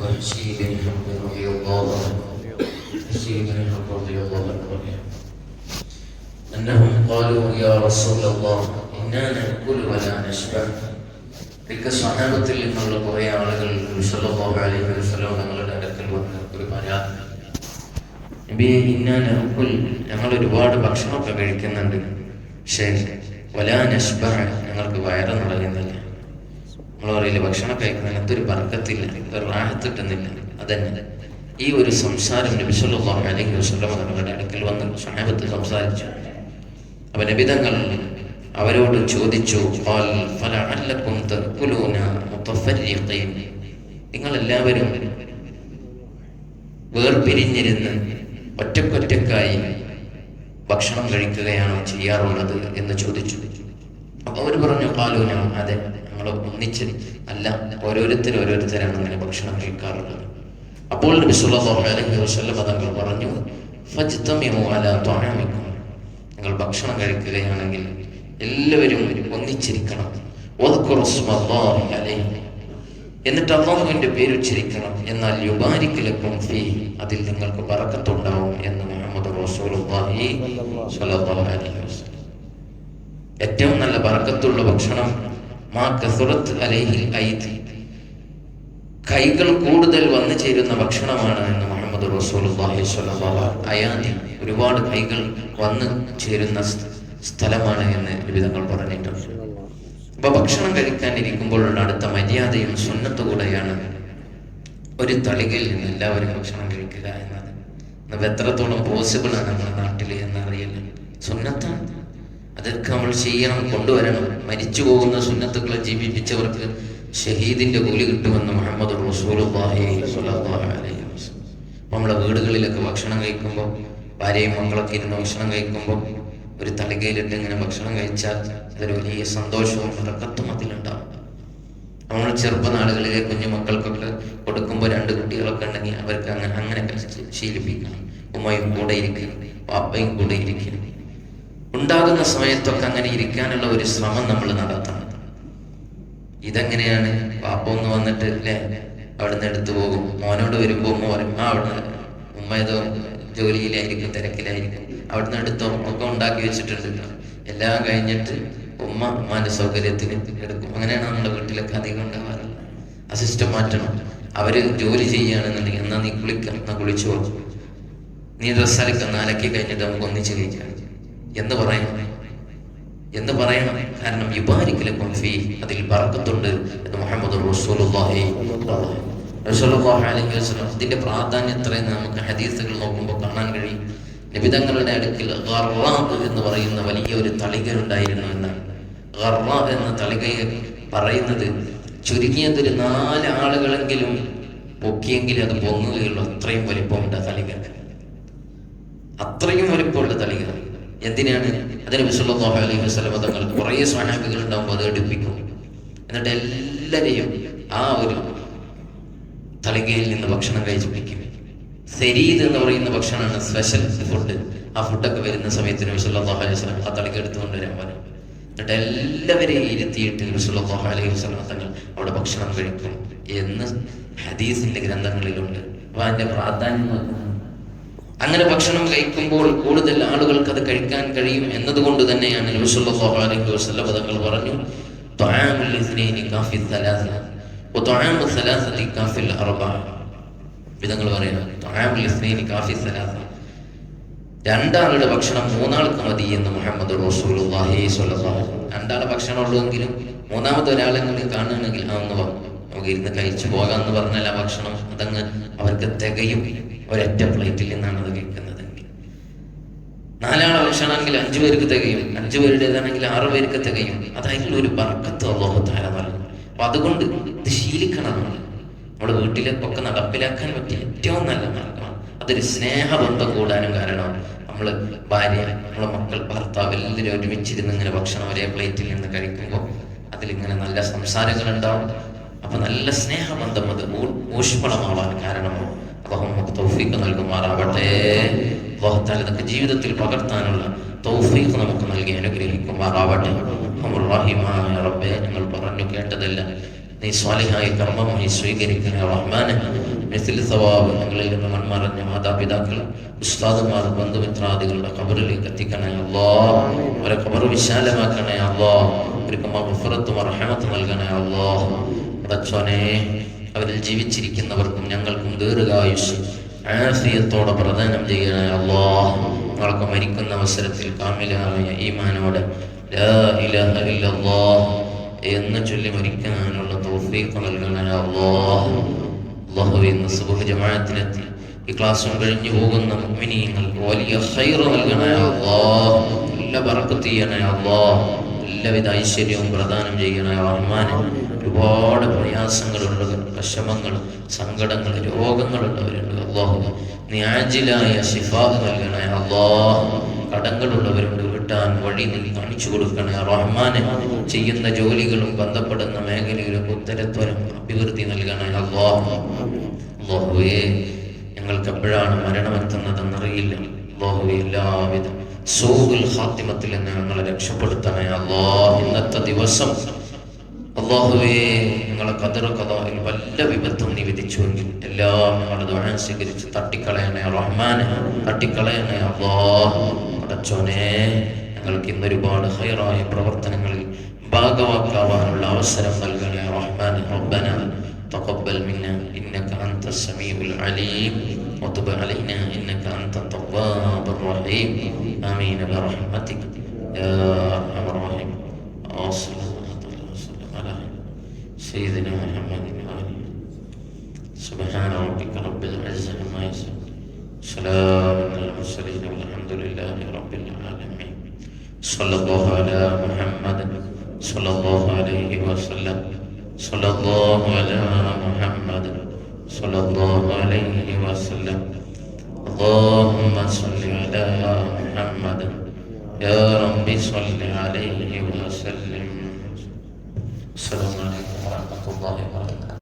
وحشي بن حرب رضي الله عنه حشي بن حرب رضي الله عنه أنهم قالوا يا رسول الله إنا نأكل ولا نشبع. മിക്ക സ്വഹാബത്തിൽ നിന്നുള്ള കുറേ ആളുകൾ സല്ലല്ലാഹു അലൈഹി വസല്ലം തങ്ങളുടെ അടുക്കൽ വന്ന് ഒരു പരാതി, നബിയെ ഇന്നാ നഅകുൽ, ഞങ്ങൾ ഒരുപാട് ഭക്ഷണമൊക്കെ കഴിക്കുന്നുണ്ട്, പക്ഷേ വലാ നശ്ബഅ, ഞങ്ങൾക്ക് വയറ് നിറയുന്നില്ല. നമ്മൾ പറയില്ല ഭക്ഷണം കഴിക്കുന്നതിനകത്ത് ഒരു ബർക്കത്തില്ല, ഒരു റാഹത്ത് കിട്ടുന്നില്ല. അതന്നെ ഈ ഒരു സംസാരം നബി സല്ലല്ലാഹു അലൈഹി വസല്ലം തങ്ങളുടെ അടുക്കൽ വന്ന് സ്വഹാബത്ത് സംസാരിച്ചു. അപ്പോൾ നബി തങ്ങൾ അവരോട് ചോദിച്ചു, നിങ്ങളെല്ലാവരും വേർപിരിഞ്ഞിരുന്ന് ഒറ്റക്കൊറ്റക്കായി ഭക്ഷണം കഴിക്കുകയാണോ ചെയ്യാറുള്ളത് എന്ന് ചോദിച്ചു. അപ്പൊ അവർ പറഞ്ഞു, ഖാലൂന, അതെ, ഞങ്ങൾ ഒന്നിച്ച് അല്ല, ഓരോരുത്തരാണ് അങ്ങനെ ഭക്ഷണം കഴിക്കാറുള്ളത്. അപ്പോൾ നബി സല്ലല്ലാഹു അലൈഹി വസല്ലം തങ്ങൾ പറഞ്ഞു, ഫജ്തമിഉ അലാ ത്വആമിക്കും, നിങ്ങൾ ഭക്ഷണം കഴിക്കുകയാണെങ്കിൽ എല്ലാവരും ഒന്നിച്ചിരിക്കണം. എന്നിട്ട് അല്ലാഹുവിന്റെ പേര് ഉച്ചരിക്കണം. എന്നാൽ യുബാരിക് ലക്കും ഫീഹി, അതിൽ നിങ്ങൾക്ക് ബറക്കത്തുണ്ടാവും എന്ന് മുഹമ്മദ് റസൂലുള്ളാഹി സ്വല്ലല്ലാഹു അലൈഹി വസല്ലം. ഏറ്റവും നല്ല ബറക്കത്തുള്ള ഭക്ഷണം മാ കസുറത്ത് അലൈഹിൽ ഐദി, കൈകൾ കൂടുതൽ വന്നു ചേരുന്ന ഭക്ഷണമാണ് എന്ന് മുഹമ്മദ് റസൂലുള്ളാഹി സ്വല്ലല്ലാഹു അലൈഹി വസല്ലം. ഒരുപാട് കൈകൾ വന്നു ചേരുന്ന സ്ഥലമാണ് എന്ന് വിധങ്ങൾ പറഞ്ഞിട്ടുണ്ട്. അപ്പൊ ഭക്ഷണം കഴിക്കാനിരിക്കുമ്പോഴുള്ള അടുത്ത മര്യാദയും സുന്നത്ത് കൂടെയാണ് ഒരു തളികയിൽ നിന്ന് എല്ലാവരും ഭക്ഷണം കഴിക്കുക എന്നത്. അത് എത്രത്തോളം പോസിബിൾ ആണ് നമ്മുടെ നാട്ടിൽ എന്നറിയില്ല. സുന്നത്താണ്, അതൊക്കെ നമ്മൾ ചെയ്യണം, കൊണ്ടുവരണം. മരിച്ചു പോകുന്ന സുന്നത്തുക്കളെ ജീവിപ്പിച്ചവർക്ക് ഷഹീദിന്റെ കൂലി കിട്ടുമെന്ന് മുഹമ്മദ് റസൂലുള്ളാഹി സ്വല്ലല്ലാഹു അലൈഹി വസല്ലം. നമ്മളെ വീടുകളിലൊക്കെ ഭക്ഷണം കഴിക്കുമ്പോൾ, ഭാര്യയും മക്കളൊക്കെ ഇരുന്ന് ഭക്ഷണം കഴിക്കുമ്പോൾ ഒരു തളികയിലിട്ട് ഇങ്ങനെ ഭക്ഷണം കഴിച്ചാൽ അതൊരു വലിയ സന്തോഷവും ബറക്കത്തും അതിലുണ്ടാവും. നമ്മൾ ചെറുപ്പനാളുകളിലെ കുഞ്ഞു മക്കൾക്കൊക്കെ കൊടുക്കുമ്പോൾ 2 കുട്ടികളൊക്കെ ഉണ്ടെങ്കിൽ അവർക്ക് അങ്ങനെ ശീലിപ്പിക്കണം. ഉമ്മയും കൂടെ ഇരിക്കുക, പാപ്പയും കൂടെ ഇരിക്കുക. ഉണ്ടാകുന്ന സമയത്തൊക്കെ അങ്ങനെ ഇരിക്കാനുള്ള ഒരു ശ്രമം നമ്മൾ നടത്തണം. ഇതെങ്ങനെയാണ്? പാപ്പ ഒന്ന് വന്നിട്ട് അല്ലേ അവിടുന്ന് എടുത്തു പോകും. മോനോട് വരുമ്പോൾ ഉമ്മ പറയും, അവിടുന്ന് ഉമ്മ ഏതോ ജോലിയിലായിരിക്കും, തിരക്കിലായിരിക്കും, അവിടുന്ന് എടുത്തോ ഒക്കെ ഉണ്ടാക്കി വെച്ചിട്ടുണ്ട്. എല്ലാം കഴിഞ്ഞിട്ട് ഉമ്മാന്റെ സൗകര്യത്തിന് എടുക്കും. അങ്ങനെയാണ് നമ്മുടെ വീട്ടിലൊക്കെ അധികം ഉണ്ടാവാറുള്ളത്. ആ സിസ്റ്റം മാറ്റണം. അവര് ജോലി ചെയ്യുകയാണെന്നുണ്ടെങ്കിൽ എന്നാ നീ കുളിക്കാം, എന്നാ കുളിച്ചു പോകും, നീ ഡ്രസ്സ് അലക്കാം, അലക്കി കഴിഞ്ഞിട്ട് നമുക്ക് ഒന്നിച്ച് കഴിക്കാം എന്ന് പറയണം. കാരണം യുബാരിക് ലക്കും ഫീഹി, അതിൽ ബറക്കത്തുണ്ട് എന്ന് മുഹമ്മദ് റസൂലുള്ളാഹി സ്വല്ലല്ലാഹു അലൈഹി വസല്ലം. ഇതിന്റെ പ്രാധാന്യം എത്രയെന്ന് നമുക്ക് ഹദീസുകൾ നോക്കുമ്പോൾ കാണാൻ കഴിയും. നബി തങ്ങളുടെ അടുക്കൽ ഗർറ എന്ന് പറയുന്ന വലിയ ഒരു തളിക ഉണ്ടായിരുന്നു എന്നാണ്. ഗർറ എന്ന തളികയെ പറയുന്നത് ചുരുങ്ങിയതൊരു 4 ആളുകളെങ്കിലും പൊക്കിയെങ്കിൽ അത് പൊങ്ങുകയുള്ളൂ. അത്രയും വലിപ്പമുണ്ട് തളിക, അത്രയും വലിപ്പമുള്ള തളിക. എന്തിനാണ്? അതിന് നബി സല്ലല്ലാഹു അലൈഹി വസല്ലം തങ്ങൾ കുറേ സ്വഹാബികൾ ഉണ്ടാകുമ്പോൾ അത് എടുപ്പിക്കും. എന്നിട്ട് എല്ലാവരെയും ആ ഒരു തളികയിൽ നിന്ന് ഭക്ഷണം കഴിച്ചിപ്പിക്കും. സരീദ് എന്ന് പറയുന്ന ഭക്ഷണമാണ് സ്പെഷ്യൽ ഫുഡ്. ആ ഫുഡൊക്കെ വരുന്ന സമയത്ത് നബി സല്ലല്ലാഹു അലൈഹി വസല്ലം ആ തളിക എടുത്തുകൊണ്ടുവരാൻ പറയും. എന്നിട്ട് എല്ലാവരെയും ഇരുത്തിയിട്ട് നബി സല്ലല്ലാഹു അലൈഹി വസല്ലം തങ്ങൾ അവിടെ ഭക്ഷണം കഴിക്കും എന്ന് ഹദീസിന്റെ ഗ്രന്ഥങ്ങളിലുണ്ട്. അപ്പൊ അതിന്റെ പ്രാധാന്യം നോക്കുന്നു. അങ്ങനെ ഭക്ഷണം കഴിക്കുമ്പോൾ കൂടുതൽ ആളുകൾക്ക് അത് കഴിക്കാൻ കഴിയും എന്നതുകൊണ്ട് തന്നെയാണ് നബി സല്ലല്ലാഹു അലൈഹി വസല്ലം തങ്ങൾ പറഞ്ഞു, തുആമുൽ ഇസ്നൈനി കാഫി സലാസ വതുആമു സലാസതി കാഫിൽ അർബഅ. വിധങ്ങൾ പറയുന്നത് തുആമുൽ ഇസ്നൈനി കാഫി സലാസ, 2 ആളുടെ ഭക്ഷണം 3 ആൾക്ക് മതി എന്ന് മുഹമ്മദ് റസൂലുള്ളാഹി സ്വല്ലല്ലാഹു അലൈഹി വസല്ലം. 2 ആളുടെ ഭക്ഷണം ഉള്ളൂവെങ്കിലും 3ാമത്തെ ഒരാളെങ്കിലും കാണുകയാണെങ്കിൽ അതൊന്ന് നമുക്ക് ഇരുന്ന് കഴിച്ചു പോകാമെന്ന് പറഞ്ഞാൽ ആ ഭക്ഷണം അതങ്ങ് അവർക്ക് തികയും. ഒരൊറ്റ പ്ലേറ്റിൽ നിന്നാണ് അത് കഴിക്കുന്നതെങ്കിൽ 4 ആളെ ഭക്ഷണമാണെങ്കിൽ 5 പേർക്ക് തികയും, 5 പേരുടേതാണെങ്കിൽ 6 പേർക്ക് തികയും. അതായിട്ടുള്ള ഒരു ബർക്കത്ത് അല്ലാഹു തആല നൽകും. അപ്പൊ അതുകൊണ്ട് ഇത് ശീലിക്കണം. നമ്മുടെ വീട്ടിലേക്കൊക്കെ നടപ്പിലാക്കാൻ പറ്റിയ ഏറ്റവും നല്ല മാർഗമാണ്. അതൊരു സ്നേഹബന്ധം കൂടാനും കാരണമാണ്. നമ്മള് ഭാര്യ, നമ്മളെ മക്കൾ, ഭർത്താവ് എല്ലാവരും ഒരുമിച്ചിരുന്ന് ഇങ്ങനെ ഭക്ഷണം ഒരേ പ്ലേറ്റിൽ നിന്ന് കഴിക്കുമ്പോൾ അതിലിങ്ങനെ നല്ല സംസാരങ്ങൾ ഉണ്ടാവും. അപ്പൊ നല്ല സ്നേഹബന്ധം അത് ഊഷ്മളമാവാൻ കാരണമാവും. അല്ലാഹു നമുക്ക് തൗഫീഖ് നൽകുമാറാവട്ടെ. അല്ലാഹു തആല ഇതൊക്കെ ജീവിതത്തിൽ പകർത്താനുള്ള തൗഫീഖ് നമുക്ക് നൽകി അനുഗ്രഹിക്കുമാറാവട്ടെ. റഹീമായ റബ്ബേ, ഞങ്ങൾ പറഞ്ഞു കേട്ടതെല്ലാം നീ സ്വാലിഹായ കർമ്മമായി സ്വീകരിക്കണേ റഹ്മാനെ. മിസ്ലി സവാബ് ഞങ്ങളിൽ നിന്ന് മൺമറഞ്ഞ മാതാപിതാക്കൾ, ഉസ്താദുമാർ, ബന്ധുമിത്രാദികളുടെ ഖബറിലേക്ക് എത്തിക്കണേ അല്ലാഹ്. അവരെ ഖബർ വിശാലമാക്കണേ അല്ലാഹ്. അവർക്ക് മഗ്ഫിറത്തും റഹ്മത്തും നൽകണേ അല്ലാഹ്. പടച്ചോനെ, അവരിൽ ജീവിച്ചിരിക്കുന്നവർക്കും ഞങ്ങൾക്കും ദീർഘായുസ് ആഫിയത്തോടെ പ്രദാനം ചെയ്യണേ അല്ലാഹ്. ഞങ്ങൾക്ക് മരിക്കുന്ന അവസരത്തിൽ കാമിലായ ഈമാനോടെ ലാ ഇലാഹ ഇല്ലല്ലാഹ് എന്ന് ചൊല്ലി മരിക്കാനുള്ള തൗഫീഖ് നൽകണേ അല്ലാഹ്. അല്ലാഹുവേ, ഇന്ന് സുബ്ഹ് ജമാഅത്തിനെത്തി ഈ ക്ലാസ്സും കഴിഞ്ഞു പോകുന്ന മുഅ്മിനീങ്ങൾക്ക് വലിയ ഖൈർ നൽകണേ അല്ലാഹ്. എല്ലാ ബറക്കത്ത് ചെയ്യണേ അല്ലാഹ്. എല്ലാവിധ ഐശ്വര്യവും പ്രദാനം ചെയ്യണേ റഹ്മാനെ. ഒരുപാട് പ്രയാസങ്ങളുള്ളവർ, വിഷമങ്ങൾ, സങ്കടങ്ങൾ, രോഗങ്ങളുള്ളവരുണ്ട്. അല്ലാഹു നീ ആജിലായ ശിഫാ നൽകണേ അല്ലാഹ്. കടങ്ങളുള്ളവരുണ്ട്, വീട്ടാൻ വഴി നീ കാണിച്ചു കൊടുക്കണേ റഹ്മാനെ. ചെയ്യുന്ന ജോലികളും ബന്ധപ്പെടുന്ന മേഖലയിലും ഉത്തരത്വരം അഭിവൃദ്ധി നൽകണേ അല്ലാഹ്. അല്ലാഹുവേ, ഞങ്ങൾക്ക് എപ്പോഴാണ് മരണമെത്തുന്നതെന്നറിയില്ല. അല്ലാഹുവേ, എല്ലാവിധ സൂഉൽ ഖാത്തിമത്തിൽ നിന്ന് ഞങ്ങളെ രക്ഷപ്പെടുത്തണേ അല്ലാഹ്. ഇന്നത്തെ ദിവസം അല്ലാഹുവേ, ഞങ്ങളെ ഖദർ ഖദാഇൽ വല്ല വിപത്തും നീ വിധിച്ചുവെങ്കിൽ എല്ലാം ഞങ്ങളുടെ ദുആ സ്വീകരിച്ച് തട്ടിക്കളയണേ റഹ്മാനെ, തട്ടിക്കളയണേ അല്ലാഹ്. പടച്ചോനെ, ഞങ്ങൾക്ക് ഇന്നൊരുപാട് ഖൈറായ പ്രവർത്തനങ്ങളിൽ ഭാഗവാക്കാവാനുള്ള അവസരം നൽകണേ റഹ്മാനെ. റബ്ബന തഖബ്ബൽ മിന്നാ ഇന്നക അൻതസ് സമീഉൽ അലീം വതുബ് അലൈനാ ഇന്നക അൻതത് തവ്വാബുർ റഹീം. ആമീൻ ബിറഹ്മതിക യാ അർഹമർ റഹീം. سيدنا محمد وآله. سبحان ربك رب العزة عما يصفون، سلام على المرسلين والحمد لله رب العالمين. صلى الله على محمد صلى الله عليه وسلم. صلى الله على محمد صلى الله عليه وسلم. اللهم صل على محمد يا رب صل عليه وسلم. السلام عليكم ورحمة الله وبركاته.